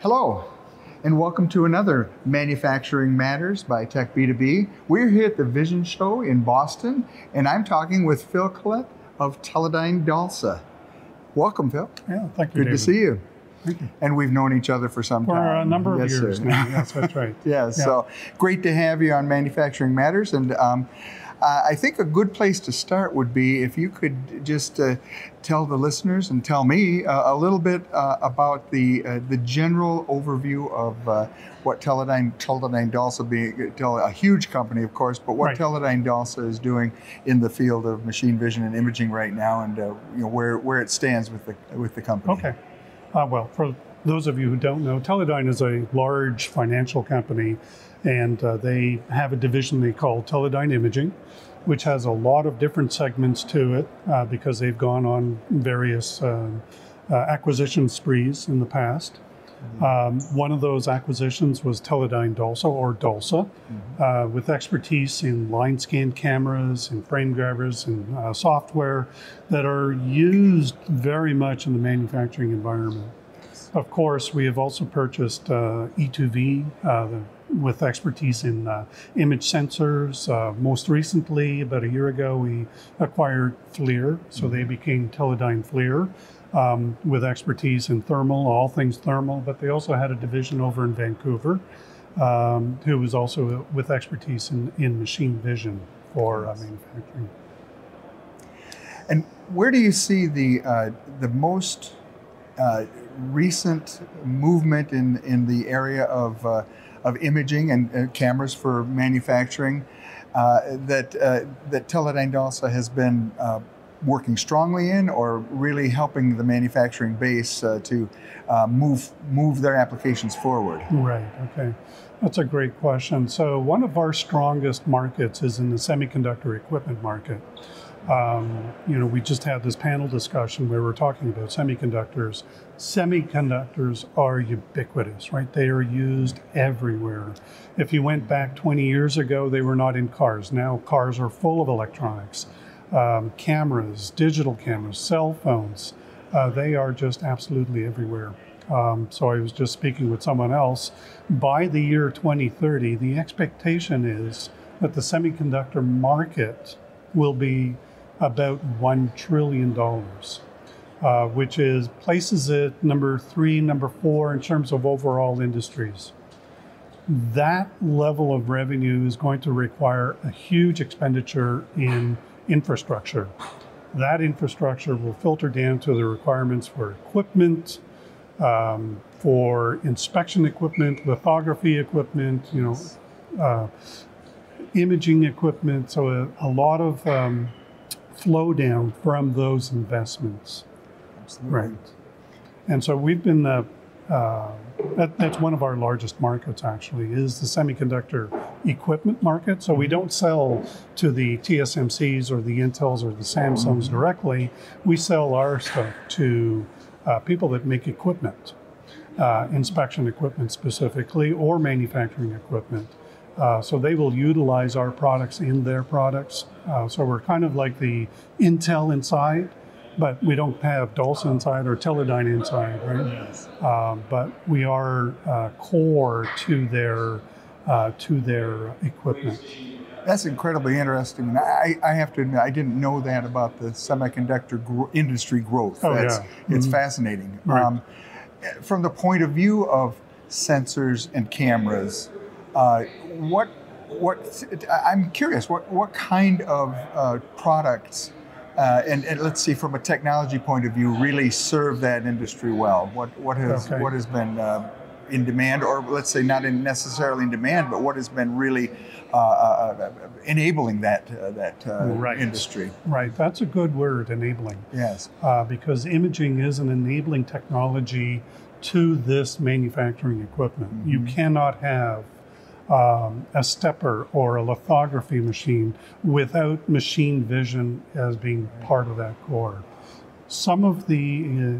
Hello, and welcome to another Manufacturing Matters by Tech B2B. We're here at the Vision Show in Boston, and I'm talking with Phil Colet of Teledyne DALSA. Welcome, Phil. Yeah, thank you, Good to see you. Thank you. And we've known each other for some time. For a number of years sir. now. Yes, that's right. Yes, yeah. So great to have you on Manufacturing Matters. And I think a good place to start would be if you could just tell the listeners and tell me a little bit about the general overview of what Teledyne DALSA, being a huge company, of course, but what right. Teledyne DALSA is doing in the field of machine vision and imaging right now, and where it stands with the company. Okay. Well, for those of you who don't know, Teledyne is a large financial company, and they have a division they call Teledyne Imaging, which has a lot of different segments to it because they've gone on various acquisition sprees in the past. Mm-hmm. One of those acquisitions was Teledyne DALSA, or DALSA, mm-hmm. With expertise in line scan cameras and frame grabbers and software that are used very much in the manufacturing environment. Of course, we have also purchased E2V with expertise in image sensors. Most recently, about a year ago, we acquired FLIR, so they became Teledyne FLIR. With expertise in thermal, all things thermal, but they also had a division over in Vancouver who was also with expertise in machine vision for manufacturing. And where do you see the most recent movement in the area of imaging and cameras for manufacturing that Teledyne DALSA has been working strongly in, or really helping the manufacturing base to move their applications forward? Right, okay. That's a great question. So one of our strongest markets is in the semiconductor equipment market. We just had this panel discussion where we're talking about semiconductors. Semiconductors are ubiquitous, right? They are used everywhere. If you went back 20 years ago, they were not in cars. Now cars are full of electronics. Cameras, digital cameras, cell phones, they are just absolutely everywhere. So I was just speaking with someone else. By the year 2030, the expectation is that the semiconductor market will be about $1 trillion, which places it number 3, number 4 in terms of overall industries. That level of revenue is going to require a huge expenditure in infrastructure. That infrastructure will filter down to the requirements for equipment, for inspection equipment, lithography equipment, imaging equipment. So a lot of flow down from those investments. Absolutely. Right. And so we've been that's one of our largest markets, actually, is the semiconductor equipment market. So we don't sell to the TSMCs or the Intels or the Samsungs directly. We sell our stuff to people that make equipment, inspection equipment specifically, or manufacturing equipment. So they will utilize our products in their products. So we're kind of like the Intel inside, but we don't have DALSA inside or Teledyne inside, right? Yes. But we are core to their equipment. That's incredibly interesting. I have to admit, I didn't know that about the semiconductor industry growth. It's fascinating. Right. From the point of view of sensors and cameras, I'm curious, what kind of products and let's see, from a technology point of view, really serve that industry well? What has been in demand, or let's say not necessarily in demand, but what has been really enabling that right. industry? Right, that's a good word, enabling. Yes. Because imaging is an enabling technology to this manufacturing equipment. Mm-hmm. You cannot have a stepper or a lithography machine without machine vision as being part of that core. Some of the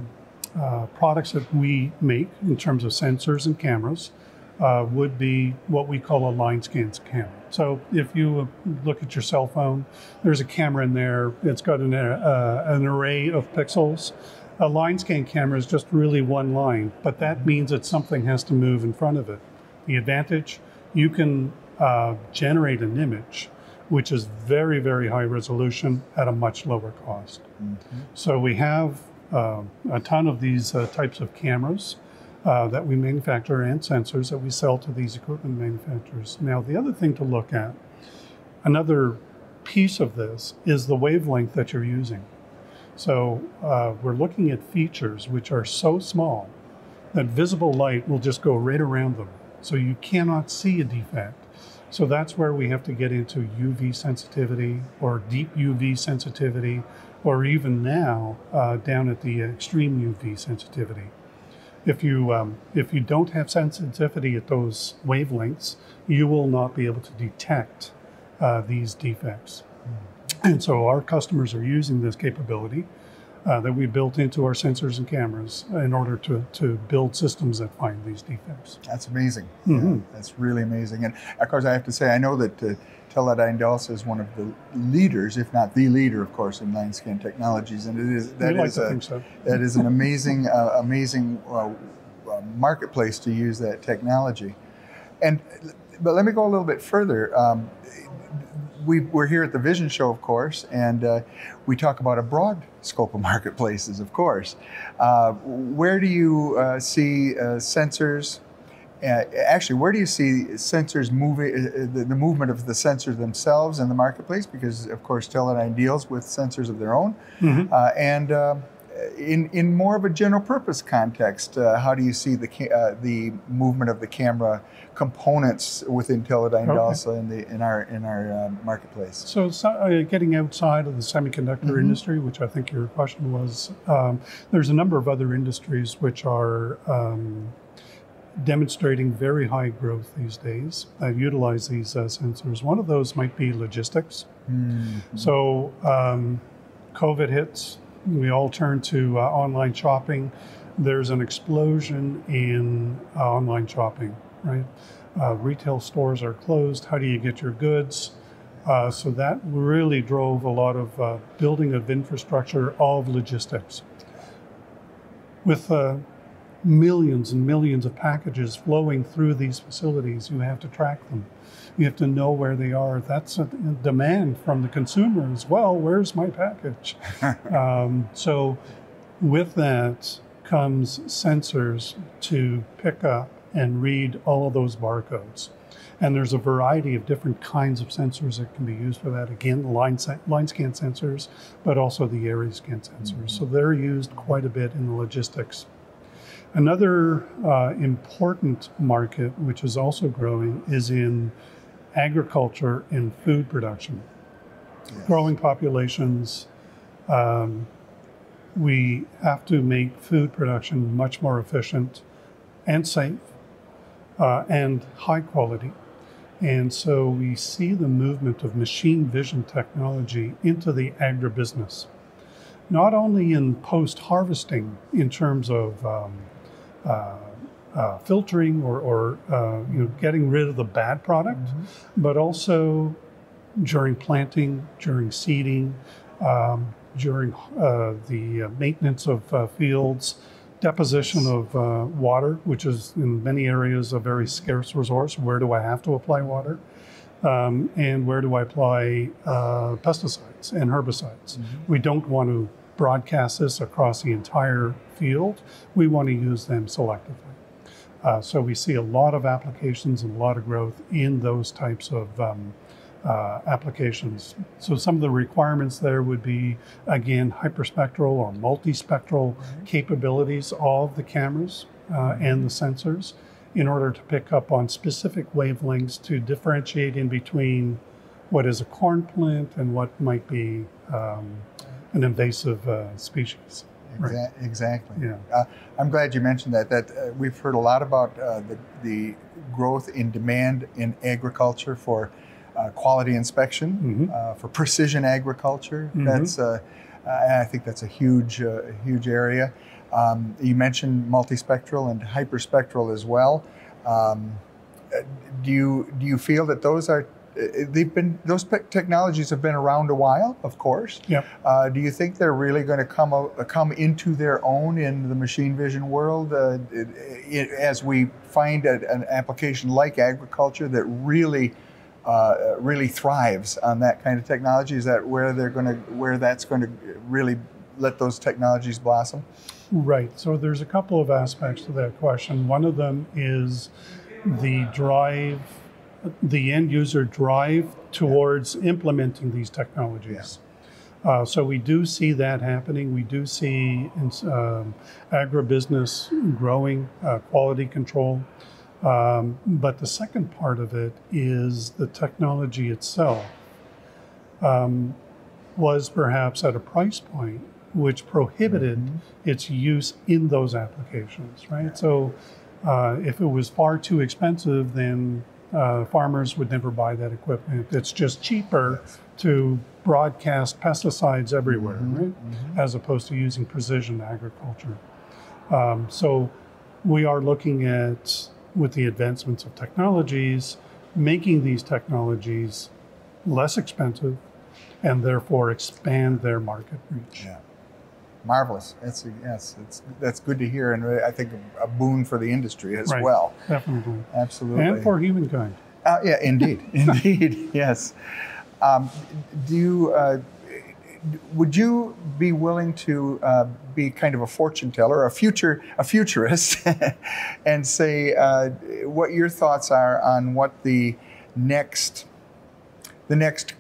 products that we make in terms of sensors and cameras would be what we call a line scan camera. So if you look at your cell phone, there's a camera in there. It's got an array of pixels. A line scan camera is just really one line, but that means that something has to move in front of it. The advantage, you can generate an image which is very, very high resolution at a much lower cost. So we have a ton of these types of cameras that we manufacture and sensors that we sell to these equipment manufacturers. Now, the other thing to look at, another piece of this, is the wavelength that you're using. So we're looking at features which are so small that visible light will just go right around them. So you cannot see a defect. So that's where we have to get into UV sensitivity or deep UV sensitivity, or even now down at the extreme UV sensitivity. If you don't have sensitivity at those wavelengths, you will not be able to detect these defects. And so our customers are using this capability that we built into our sensors and cameras in order to build systems that find these defects. That's amazing. Yeah, that's really amazing. And of course, I have to say, I know that Teledyne DALSA is one of the leaders, if not the leader, of course, in line scan technologies. And that is an amazing, amazing marketplace to use that technology. But let me go a little bit further. We're here at the Vision Show, of course, and we talk about a broad scope of marketplaces, of course. Where do you see sensors? Actually, where do you see sensors moving, the movement of the sensors themselves in the marketplace? Because, of course, Teledyne deals with sensors of their own. In more of a general purpose context, how do you see the movement of the camera components within Teledyne DALSA in our marketplace? So getting outside of the semiconductor industry, which I think your question was, there's a number of other industries which are demonstrating very high growth these days. Utilize these sensors. One of those might be logistics. So COVID hits. We all turn to online shopping. There's an explosion in online shopping, right? Retail stores are closed. How do you get your goods? So that really drove a lot of building of infrastructure of logistics. With millions and millions of packages flowing through these facilities, you have to track them. You have to know where they are. That's a demand from the consumer as well. Where's my package? So with that comes sensors to pick up and read all of those barcodes. And there's a variety of different kinds of sensors that can be used for that. Again, the line scan sensors, but also the area scan sensors. So they're used quite a bit in the logistics. Another important market, which is also growing, is in agriculture and food production. Growing populations, we have to make food production much more efficient and safe and high quality. And so we see the movement of machine vision technology into the agribusiness, not only in post-harvesting in terms of filtering or getting rid of the bad product, but also during planting, during seeding, during the maintenance of fields, deposition of water, which is in many areas a very scarce resource. Where do I have to apply water? And where do I apply pesticides and herbicides? We don't want to broadcast this across the entire field. We want to use them selectively. So we see a lot of applications and a lot of growth in those types of applications. So some of the requirements there would be, again, hyperspectral or multispectral capabilities of the cameras and the sensors in order to pick up on specific wavelengths to differentiate in between what is a corn plant and what might be an invasive species. Right. Exactly. Yeah. I'm glad you mentioned that. We've heard a lot about the growth in demand in agriculture for quality inspection, for precision agriculture. That's I think that's a huge area. You mentioned multispectral and hyperspectral as well. Do you feel that those are those technologies have been around a while, of course. Yep. Do you think they're really going to come into their own in the machine vision world as we find an application like agriculture that really thrives on that kind of technology? Is that where that's going to really let those technologies blossom? Right. So there's a couple of aspects to that question. One of them is the end user drive towards implementing these technologies. Yeah. So we do see that happening. We do see agribusiness growing, quality control. But the second part of it is the technology itself was perhaps at a price point which prohibited its use in those applications, right? So if it was far too expensive, then farmers would never buy that equipment. It's just cheaper to broadcast pesticides everywhere, right? As opposed to using precision agriculture. So we are looking at, with the advancements of technologies, making these technologies less expensive and therefore expand their market reach. Yeah. Marvelous. That's good to hear, and I think a boon for the industry as well. Definitely. Absolutely. And for humankind. Yeah, indeed. Indeed, yes. Would you be willing to be kind of a fortune teller, a futurist, and say what your thoughts are on what the next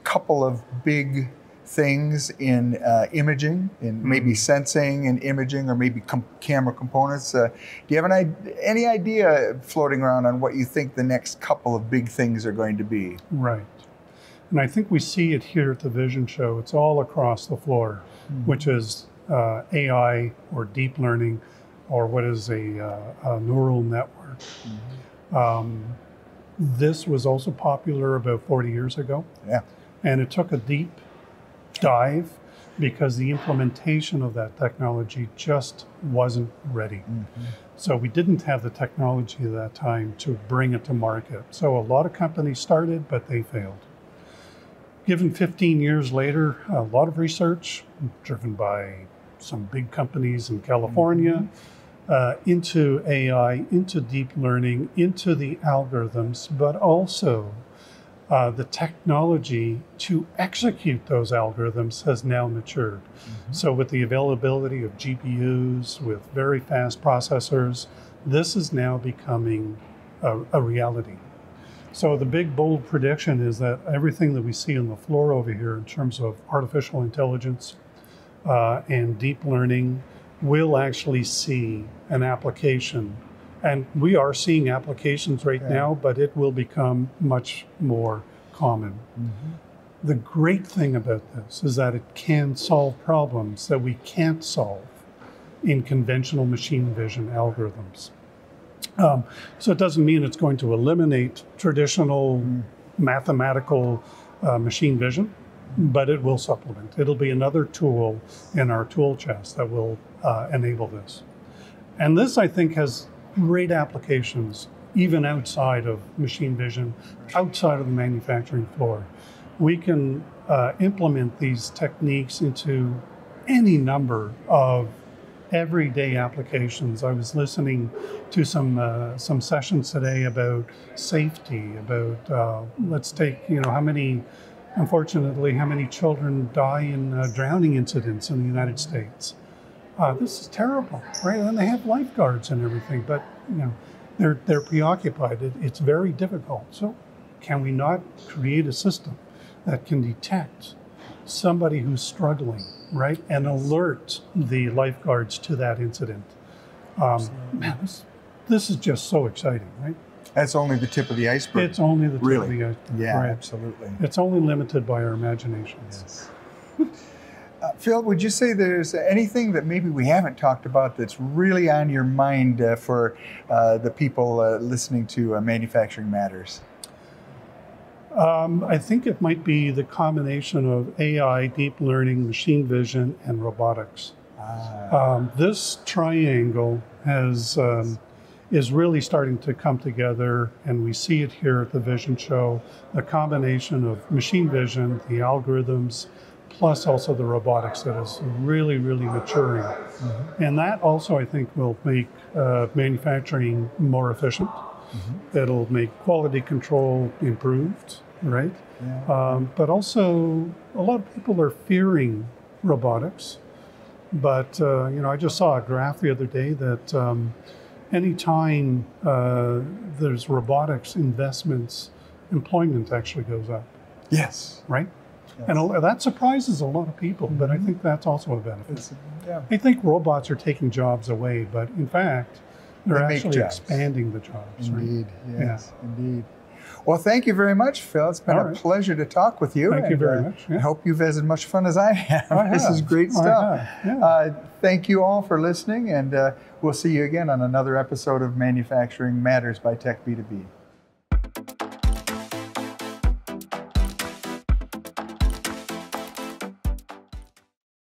couple of big things in imaging, in maybe sensing and imaging, or maybe camera components? Do you have any idea floating around on what you think the next couple of big things are going to be? Right. And I think we see it here at the Vision Show. It's all across the floor, which is AI or deep learning, or what is a neural network. This was also popular about 40 years ago. Yeah. And it took a deep dive because the implementation of that technology just wasn't ready. So we didn't have the technology at that time to bring it to market. So a lot of companies started, but they failed. Given 15 years later, a lot of research driven by some big companies in California into AI, into deep learning, into the algorithms, but also the technology to execute those algorithms has now matured. So with the availability of GPUs, with very fast processors, this is now becoming a reality. So the big, bold prediction is that everything that we see on the floor over here in terms of artificial intelligence and deep learning will actually see an application. And we are seeing applications right now, but it will become much more common. The great thing about this is that it can solve problems that we can't solve in conventional machine vision algorithms. So it doesn't mean it's going to eliminate traditional mathematical machine vision, but it will supplement. It'll be another tool in our tool chest that will enable this. And this, I think, has great applications even outside of machine vision, outside of the manufacturing floor. We can implement these techniques into any number of everyday applications. I was listening to some sessions today about safety, about let's take, unfortunately, how many children die in drowning incidents in the United States. This is terrible, right? And they have lifeguards and everything, but they're preoccupied. It's very difficult. So can we not create a system that can detect somebody who's struggling, right, and alert the lifeguards to that incident? Man, this is just so exciting, right? That's only the tip of the iceberg. It's only the tip of the iceberg. Yeah, right. Absolutely. It's only limited by our imaginations. Yes. Phil, would you say there's anything that maybe we haven't talked about that's really on your mind for the people listening to Manufacturing Matters? I think it might be the combination of AI, deep learning, machine vision, and robotics. This triangle has is really starting to come together, and we see it here at the Vision Show, the combination of machine vision, the algorithms, plus also the robotics that is really, really maturing. And that also, I think, will make manufacturing more efficient. It'll make quality control improved, right? But also, a lot of people are fearing robotics. But, you know, I just saw a graph the other day that anytime there's robotics investments, employment actually goes up. Yes. Right? Yes. And that surprises a lot of people, but I think that's also a benefit. Yeah. I think robots are taking jobs away, but in fact, they're actually expanding the jobs. Indeed, right? Yes, indeed. Well, thank you very much, Phil. It's been a pleasure to talk with you. Thank you very much. I hope you've had as much fun as I have. This is great stuff. Thank you all for listening, and we'll see you again on another episode of Manufacturing Matters by Tech B2B.